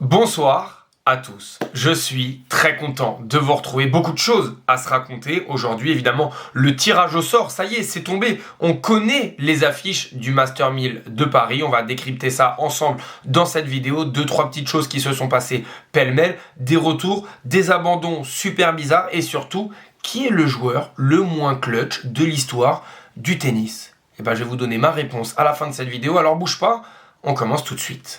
Bonsoir à tous, je suis très content de vous retrouver, beaucoup de choses à se raconter aujourd'hui. Évidemment, le tirage au sort, ça y est, c'est tombé, on connaît les affiches du Master 1000 de Paris, on va décrypter ça ensemble dans cette vidéo, 2-3 petites choses qui se sont passées pêle-mêle, des retours, des abandons super bizarres et surtout, qui est le joueur le moins clutch de l'histoire du tennis? Et ben, je vais vous donner ma réponse à la fin de cette vidéo, alors bouge pas, on commence tout de suite.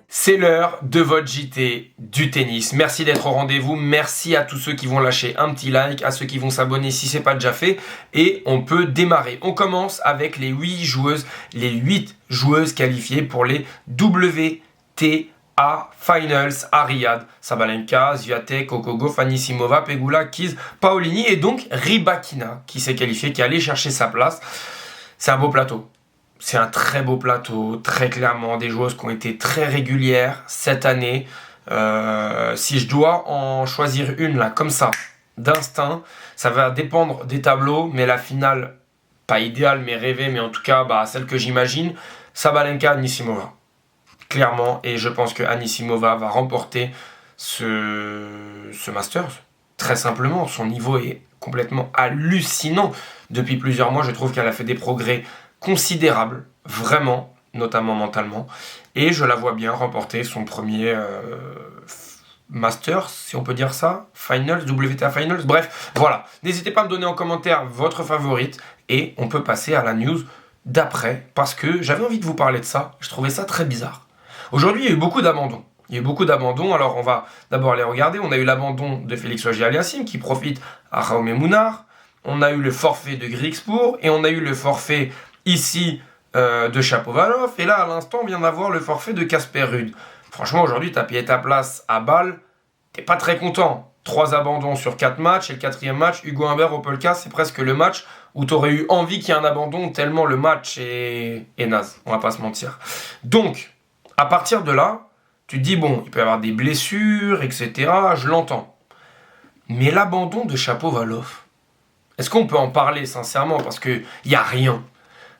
C'est l'heure de votre JT du tennis. Merci d'être au rendez-vous. Merci à tous ceux qui vont lâcher un petit like, à ceux qui vont s'abonner si ce n'est pas déjà fait. Et on peut démarrer. On commence avec les 8 joueuses qualifiées pour les WTA Finals à Riyad. Sabalenka, Swiatek, Okogo, Anisimova, Pegula, Keys, Paolini et donc Rybakina qui s'est qualifiée, qui est allée chercher sa place. C'est un beau plateau. C'est un très beau plateau, très clairement, des joueuses qui ont été très régulières cette année. Si je dois en choisir une, là, comme ça, d'instinct, ça va dépendre des tableaux, mais la finale, pas idéale, mais rêvée, mais en tout cas, celle que j'imagine, Sabalenka, Anisimova. Clairement, et je pense que Anisimova va remporter ce Masters. Très simplement, son niveau est complètement hallucinant. Depuis plusieurs mois, je trouve qu'elle a fait des progrès considérable, vraiment, notamment mentalement, et je la vois bien remporter son premier Masters, si on peut dire ça, Finals, WTA Finals, bref, voilà. N'hésitez pas à me donner en commentaire votre favorite, et on peut passer à la news d'après, parce que j'avais envie de vous parler de ça, je trouvais ça très bizarre. Aujourd'hui, il y a eu beaucoup d'abandons. Alors on va d'abord les regarder. On a eu l'abandon de Félix Auger-Aliassime, qui profite à Jaume Munar. On a eu le forfait de Griekspoor, et on a eu le forfait ici de Shapovalov, et là à l'instant on vient d'avoir le forfait de Casper Ruud. Franchement aujourd'hui t'as payé ta place à Bâle, t'es pas très content. 3 abandons sur 4 matchs, et le 4e match, Hugo Humbert Opelka, c'est presque le match où t'aurais eu envie qu'il y ait un abandon tellement le match est naze, on va pas se mentir. Donc, à partir de là, tu te dis bon, il peut y avoir des blessures, etc, je l'entends. Mais l'abandon de Shapovalov, est-ce qu'on peut en parler sincèrement? Parce qu'il n'y a rien.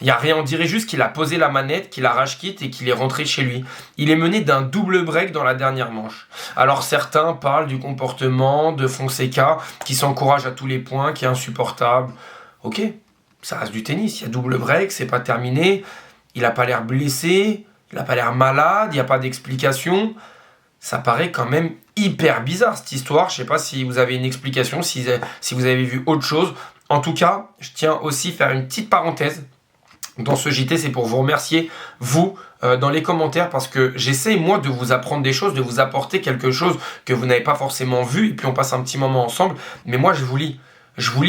Il n'y a rien, on dirait juste qu'il a posé la manette, qu'il a rage quit et qu'il est rentré chez lui. Il est mené d'un double break dans la dernière manche. Alors certains parlent du comportement de Fonseca qui s'encourage à tous les points, qui est insupportable. Ok, ça reste du tennis, il y a double break, c'est pas terminé. Il n'a pas l'air blessé, il n'a pas l'air malade, il n'y a pas d'explication. Ça paraît quand même hyper bizarre cette histoire. Je ne sais pas si vous avez une explication, si vous avez vu autre chose. En tout cas, je tiens aussi à faire une petite parenthèse dans ce JT, c'est pour vous remercier, vous, dans les commentaires, parce que j'essaie, moi, de vous apprendre des choses, de vous apporter quelque chose que vous n'avez pas forcément vu, et puis on passe un petit moment ensemble. Mais moi, je vous lis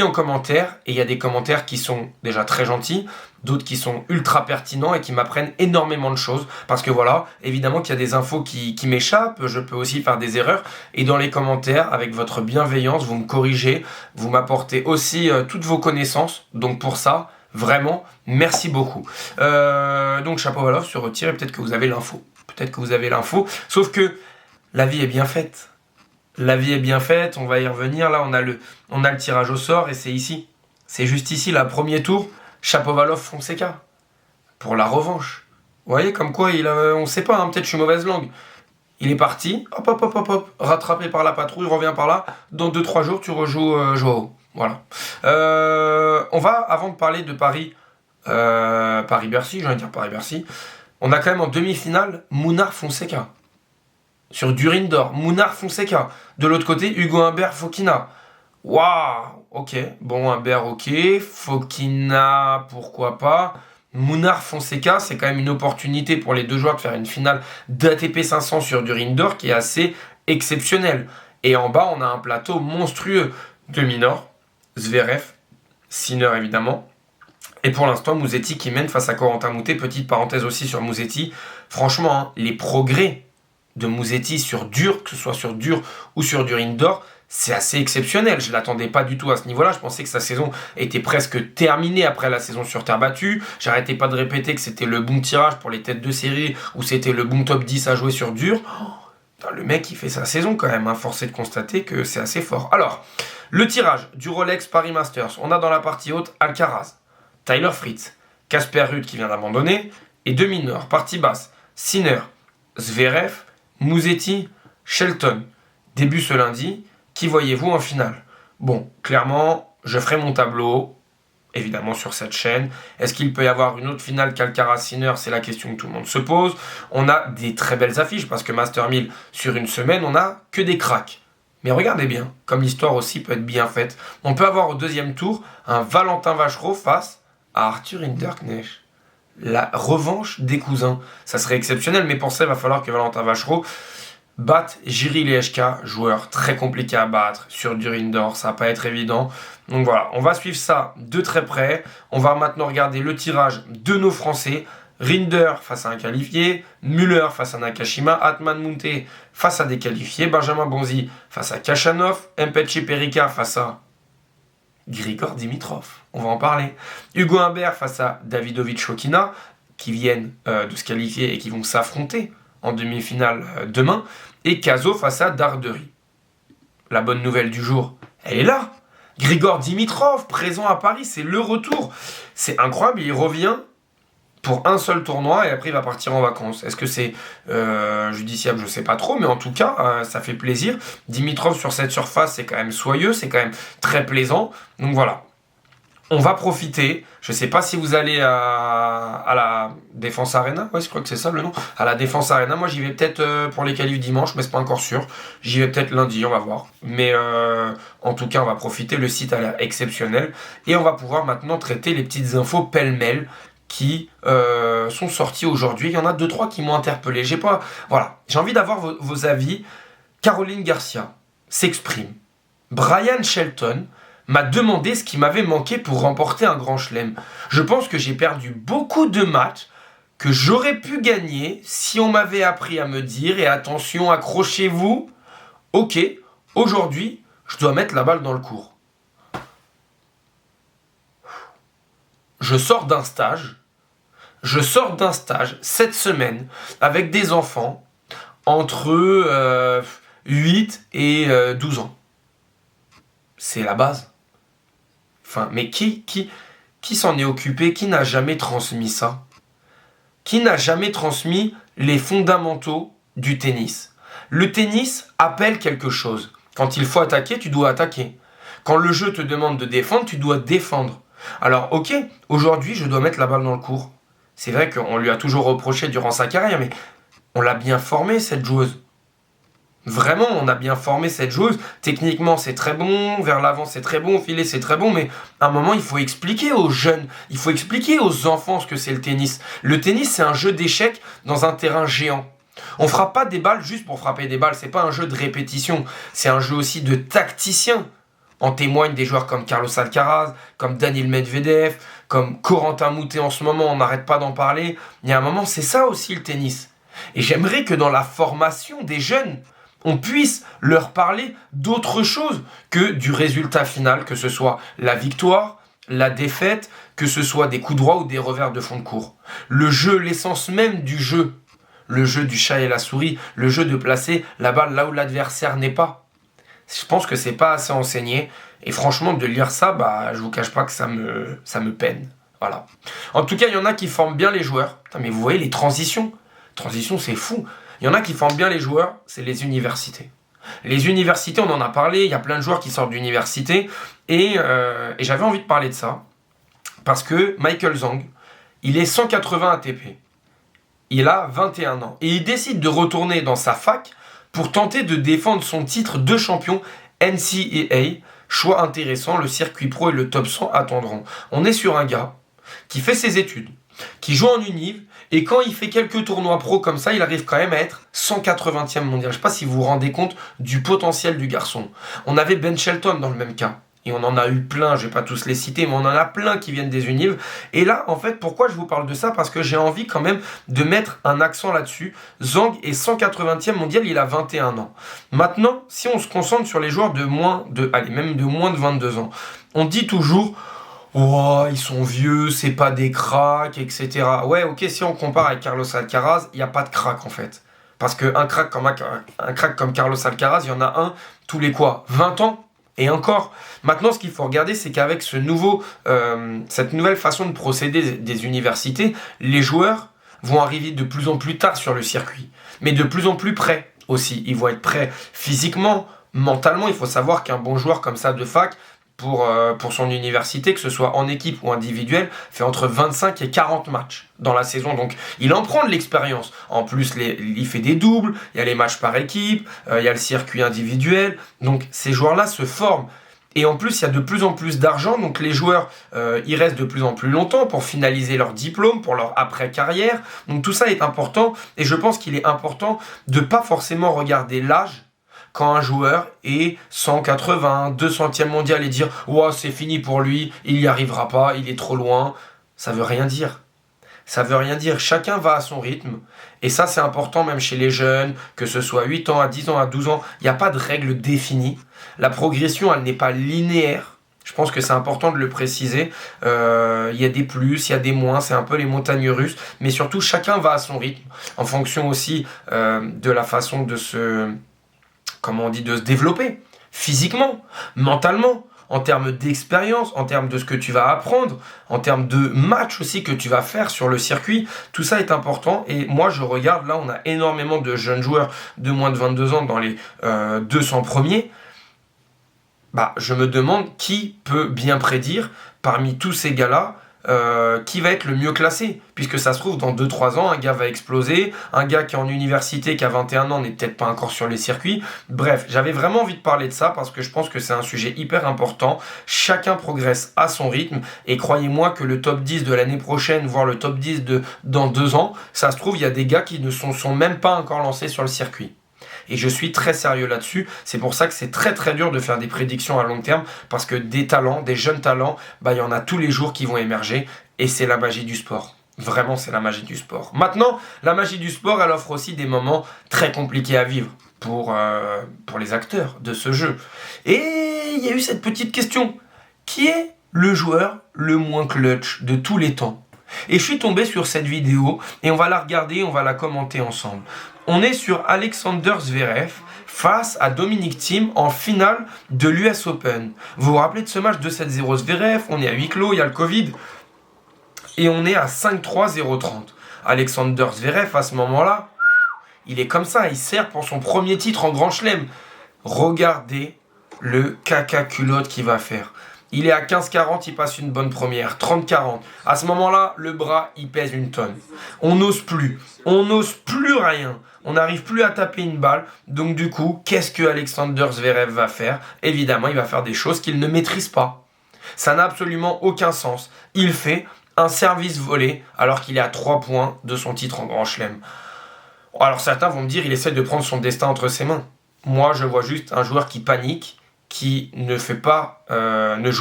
en commentaire, et il y a des commentaires qui sont déjà très gentils, d'autres qui sont ultra pertinents et qui m'apprennent énormément de choses. Parce que voilà, évidemment qu'il y a des infos qui m'échappent, je peux aussi faire des erreurs. Et dans les commentaires, avec votre bienveillance, vous me corrigez, vous m'apportez aussi toutes vos connaissances. Donc pour ça, vraiment, merci beaucoup. Donc Shapovalov se retire et peut-être que vous avez l'info. Sauf que la vie est bien faite. On va y revenir. Là, on a le tirage au sort et c'est ici. C'est juste ici, là, premier tour, Shapovalov Fonseca. Pour la revanche. Vous voyez, comme quoi, on sait pas, peut-être je suis mauvaise langue. Il est parti, hop, rattrapé par la patrouille, revient par là. Dans 2-3 jours, tu rejoues Joao. Voilà. On va, avant de parler de Paris-Bercy, on a quand même en demi-finale Munar Fonseca. Sur Durinder, Munar Fonseca. De l'autre côté, Hugo Humbert Fokina. Waouh, ok. Bon, Humbert, ok. Fokina, pourquoi pas. Munar Fonseca, c'est quand même une opportunité pour les deux joueurs de faire une finale d'ATP 500 sur Durinder qui est assez exceptionnelle. Et en bas, on a un plateau monstrueux de Minor, Zverev, Sinner évidemment. Et pour l'instant, Musetti qui mène face à Corentin Moutet. Petite parenthèse aussi sur Musetti. Franchement, les progrès de Musetti sur dur, que ce soit sur dur ou sur Durinder, c'est assez exceptionnel. Je ne l'attendais pas du tout à ce niveau-là. Je pensais que sa saison était presque terminée après la saison sur terre battue. J'arrêtais pas de répéter que c'était le bon tirage pour les têtes de série ou c'était le bon top 10 à jouer sur dur. Le mec, il fait sa saison quand même. Force est de constater que c'est assez fort. Alors, le tirage du Rolex Paris Masters. On a dans la partie haute Alcaraz. Tyler Fritz, Casper Ruud qui vient d'abandonner, et deux mineurs, partie basse, Sinner, Zverev, Musetti, Shelton. Début ce lundi, qui voyez-vous en finale? Bon, clairement, je ferai mon tableau, évidemment sur cette chaîne. Est-ce qu'il peut y avoir une autre finale qu'Alcaraz-Sinner? C'est la question que tout le monde se pose. On a des très belles affiches, parce que Master 1000, sur une semaine, on n'a que des cracks. Mais regardez bien, comme l'histoire aussi peut être bien faite. On peut avoir au deuxième tour un Valentin Vacherot face à Arthur Hinderknecht. La revanche des cousins. Ça serait exceptionnel, mais pour ça, il va falloir que Valentin Vacherot batte Jiří Lehečka, joueur très compliqué à battre sur dur indoor, ça va pas être évident. Donc voilà, on va suivre ça de très près. On va maintenant regarder le tirage de nos Français. Rinder face à un qualifié, Müller face à Nakashima, Atman Munte face à des qualifiés, Benjamin Bonzi face à Kachanov, Mpetshi Perika face à Grigor Dimitrov, on va en parler. Hugo Humbert face à Davidovich Fokina, qui viennent de se qualifier et qui vont s'affronter en demi-finale demain. Et Cazaux face à Darderi. La bonne nouvelle du jour, elle est là. Grigor Dimitrov, présent à Paris, c'est le retour. C'est incroyable, il revient pour un seul tournoi et après il va partir en vacances. Est-ce que c'est judiciable? Je ne sais pas trop, mais en tout cas, ça fait plaisir. Dimitrov sur cette surface, c'est quand même soyeux, c'est quand même très plaisant. Donc voilà, on va profiter. Je ne sais pas si vous allez à la Défense Arena. Ouais, je crois que c'est ça le nom. À la Défense Arena. Moi, j'y vais peut-être pour les qualifs dimanche, mais c'est pas encore sûr. J'y vais peut-être lundi, on va voir. Mais en tout cas, on va profiter. Le site a l'air exceptionnel. Et on va pouvoir maintenant traiter les petites infos pêle-mêle qui sont sorties aujourd'hui. Il y en a 2-3 qui m'ont interpellé. J'ai envie d'avoir vos avis. Caroline Garcia s'exprime. Brian Shelton m'a demandé ce qui m'avait manqué pour remporter un grand chelem. Je pense que j'ai perdu beaucoup de matchs que j'aurais pu gagner si on m'avait appris à me dire, et attention, accrochez-vous, ok, aujourd'hui, je dois mettre la balle dans le court. Je sors d'un stage cette semaine avec des enfants entre 8 et 12 ans. C'est la base. Enfin, mais qui s'en est occupé? Qui n'a jamais transmis ça? Qui n'a jamais transmis les fondamentaux du tennis? Le tennis appelle quelque chose. Quand il faut attaquer, tu dois attaquer. Quand le jeu te demande de défendre, tu dois défendre. Alors, ok, aujourd'hui, je dois mettre la balle dans le court. C'est vrai qu'on lui a toujours reproché durant sa carrière, mais on l'a bien formée, cette joueuse. Vraiment, on a bien formé cette joueuse. Techniquement, c'est très bon. Vers l'avant, c'est très bon. Au filet, c'est très bon. Mais à un moment, il faut expliquer aux jeunes, il faut expliquer aux enfants ce que c'est le tennis. Le tennis, c'est un jeu d'échecs dans un terrain géant. On ne frappe pas des balles juste pour frapper des balles. C'est pas un jeu de répétition. C'est un jeu aussi de tacticien. En témoignent des joueurs comme Carlos Alcaraz, comme Daniil Medvedev, comme Corentin Moutet en ce moment. On n'arrête pas d'en parler. Il y a un moment, c'est ça aussi le tennis. Et j'aimerais que dans la formation des jeunes, on puisse leur parler d'autre chose que du résultat final, que ce soit la victoire, la défaite, que ce soit des coups droits ou des revers de fond de court. Le jeu, l'essence même du jeu, le jeu du chat et la souris, le jeu de placer la balle là où l'adversaire n'est pas. Je pense que c'est pas assez enseigné, et franchement de lire ça, je vous cache pas que ça me peine. Voilà. En tout cas, il y en a qui forment bien les joueurs. Putain, mais vous voyez les transitions. Transition, c'est fou. Il y en a qui forment bien les joueurs, c'est les universités. Les universités, on en a parlé, il y a plein de joueurs qui sortent d'université, et j'avais envie de parler de ça, parce que Michael Zhang, il est 180 ATP, il a 21 ans, et il décide de retourner dans sa fac pour tenter de défendre son titre de champion NCAA. Choix intéressant, le circuit pro et le top 100 attendront. On est sur un gars qui fait ses études, qui joue en univ, et quand il fait quelques tournois pro comme ça, il arrive quand même à être 180e mondial. Je ne sais pas si vous vous rendez compte du potentiel du garçon. On avait Ben Shelton dans le même cas. Et on en a eu plein, je ne vais pas tous les citer, mais on en a plein qui viennent des univ. Et là, en fait, pourquoi je vous parle de ça? Parce que j'ai envie quand même de mettre un accent là-dessus. Zhang est 180e mondial, il a 21 ans. Maintenant, si on se concentre sur les joueurs de moins de 22 ans, on dit toujours... Oh, ils sont vieux, c'est pas des cracks, etc. Ouais, ok, si on compare avec Carlos Alcaraz, il n'y a pas de crack en fait. Parce qu'un crack comme Carlos Alcaraz, il y en a un tous les 20 ans? Et encore, maintenant, ce qu'il faut regarder, c'est qu'avec cette nouvelle façon de procéder des universités, les joueurs vont arriver de plus en plus tard sur le circuit, mais de plus en plus près aussi. Ils vont être prêts physiquement, mentalement. Il faut savoir qu'un bon joueur comme ça de fac, pour son université, que ce soit en équipe ou individuel, fait entre 25 et 40 matchs dans la saison. Donc, il en prend de l'expérience. En plus, il fait des doubles, il y a les matchs par équipe, il y a le circuit individuel. Donc, ces joueurs-là se forment. Et en plus, il y a de plus en plus d'argent, donc les joueurs, ils restent de plus en plus longtemps pour finaliser leur diplôme, pour leur après-carrière. Donc tout ça est important, et je pense qu'il est important de ne pas forcément regarder l'âge quand un joueur est 180, 200e mondial et dire « Ouah, c'est fini pour lui, il n'y arrivera pas, il est trop loin ». Ça veut rien dire. Ça veut rien dire. Chacun va à son rythme. Et ça, c'est important même chez les jeunes, que ce soit 8 ans, à 10 ans, à 12 ans. Il n'y a pas de règle définie. La progression, elle n'est pas linéaire. Je pense que c'est important de le préciser. Il y a des plus, il y a des moins. C'est un peu les montagnes russes. Mais surtout, chacun va à son rythme. En fonction aussi de la façon de se développer. Physiquement, mentalement. En termes d'expérience, en termes de ce que tu vas apprendre, en termes de match aussi que tu vas faire sur le circuit. Tout ça est important et moi je regarde, là on a énormément de jeunes joueurs de moins de 22 ans dans les 200 premiers. Je me demande qui peut bien prédire parmi tous ces gars-là qui va être le mieux classé, puisque ça se trouve dans 2-3 ans un gars va exploser, un gars qui est en université qui a 21 ans n'est peut-être pas encore sur les circuits. Bref, j'avais vraiment envie de parler de ça parce que je pense que c'est un sujet hyper important. Chacun progresse à son rythme et croyez-moi que le top 10 de l'année prochaine, voire le top 10 dans 2 ans, ça se trouve il y a des gars qui ne sont même pas encore lancés sur le circuit. Et je suis très sérieux là-dessus. C'est pour ça que c'est très très dur de faire des prédictions à long terme parce que des talents, des jeunes talents, il y en a tous les jours qui vont émerger et c'est la magie du sport. Vraiment, c'est la magie du sport. Maintenant, la magie du sport, elle offre aussi des moments très compliqués à vivre pour les acteurs de ce jeu. Et il y a eu cette petite question. Qui est le joueur le moins clutch de tous les temps ? Et je suis tombé sur cette vidéo et on va la regarder, on va la commenter ensemble. On est sur Alexander Zverev face à Dominic Thiem en finale de l'US Open. Vous vous rappelez de ce match 2-7-0 Zverev, on est à huis clos, il y a le Covid. Et on est à 5-3, 0-30. Alexander Zverev, à ce moment-là, il est comme ça, il sert pour son premier titre en Grand Chelem. Regardez le caca culotte qu'il va faire. Il est à 15-40, il passe une bonne première. 30-40. À ce moment-là, le bras, il pèse une tonne. On n'ose plus. On n'ose plus rien. On n'arrive plus à taper une balle. Donc du coup, qu'est-ce que Alexander Zverev va faire ? Évidemment, il va faire des choses qu'il ne maîtrise pas. Ça n'a absolument aucun sens. Il fait un service volé alors qu'il est à 3 points de son titre en Grand Chelem. Alors certains vont me dire, il essaie de prendre son destin entre ses mains. Moi, je vois juste un joueur qui panique, qui ne joue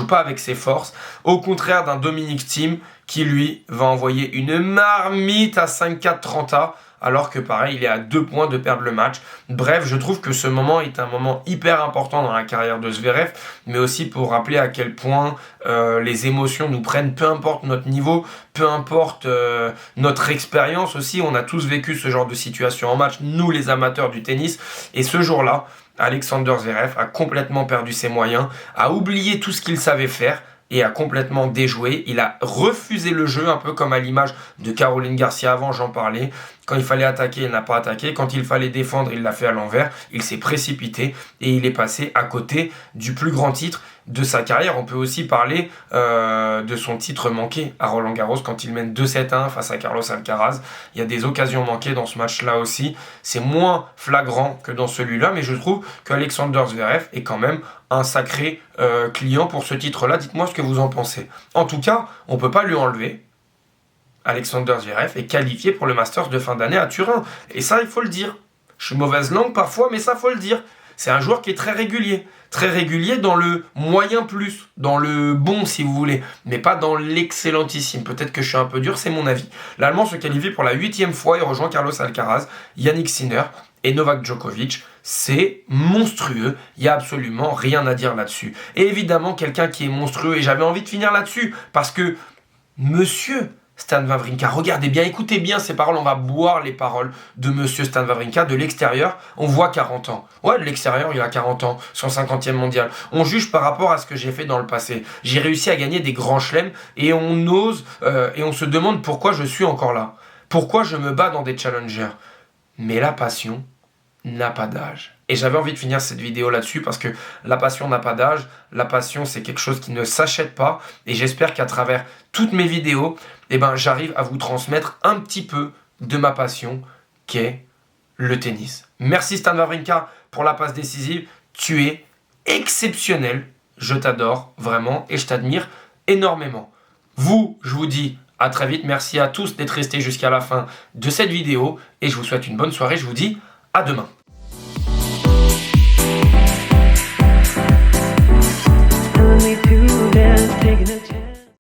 pas avec ses forces, au contraire d'un Dominic Thiem qui lui va envoyer une marmite à 5-4 30A alors que pareil il est à 2 points de perdre le match. Bref, je trouve que ce moment est un moment hyper important dans la carrière de Zverev, mais aussi pour rappeler à quel point les émotions nous prennent, peu importe notre niveau, peu importe notre expérience aussi. On a tous vécu ce genre de situation en match, nous les amateurs du tennis, et ce jour-là Alexander Zverev a complètement perdu ses moyens, a oublié tout ce qu'il savait faire et a complètement déjoué. Il a refusé le jeu, un peu comme à l'image de Caroline Garcia avant, j'en parlais. Quand il fallait attaquer, il n'a pas attaqué. Quand il fallait défendre, il l'a fait à l'envers. Il s'est précipité et il est passé à côté du plus grand titre de sa carrière. On peut aussi parler de son titre manqué à Roland-Garros quand il mène 2-7-1 face à Carlos Alcaraz. Il y a des occasions manquées dans ce match-là aussi. C'est moins flagrant que dans celui-là, mais je trouve qu'Alexander Zverev est quand même un sacré client pour ce titre-là. Dites-moi ce que vous en pensez. En tout cas, on ne peut pas lui enlever. Alexander Zverev est qualifié pour le Masters de fin d'année à Turin. Et ça, il faut le dire. Je suis mauvaise langue parfois, mais ça, faut le dire. C'est un joueur qui est très régulier. Très régulier dans le moyen plus, dans le bon si vous voulez, mais pas dans l'excellentissime. Peut-être que je suis un peu dur, c'est mon avis. L'Allemand se qualifie pour la 8e fois et rejoint Carlos Alcaraz, Yannick Sinner et Novak Djokovic. C'est monstrueux, il n'y a absolument rien à dire là-dessus. Et évidemment, quelqu'un qui est monstrueux, et j'avais envie de finir là-dessus, parce que monsieur Stan Wawrinka. Regardez bien, écoutez bien ces paroles. On va boire les paroles de monsieur Stan Wawrinka. De l'extérieur, on voit 40 ans. Ouais, de l'extérieur, il a 40 ans, son 50e mondial. On juge par rapport à ce que j'ai fait dans le passé. J'ai réussi à gagner des grands chelems et on ose et on se demande pourquoi je suis encore là. Pourquoi je me bats dans des challengers. Mais la passion n'a pas d'âge. Et j'avais envie de finir cette vidéo là-dessus parce que la passion n'a pas d'âge. La passion, c'est quelque chose qui ne s'achète pas. Et j'espère qu'à travers toutes mes vidéos, j'arrive à vous transmettre un petit peu de ma passion qu'est le tennis. Merci Stan Wawrinka pour la passe décisive. Tu es exceptionnel. Je t'adore vraiment et je t'admire énormément. Vous, je vous dis à très vite. Merci à tous d'être restés jusqu'à la fin de cette vidéo. Et je vous souhaite une bonne soirée. Je vous dis à demain.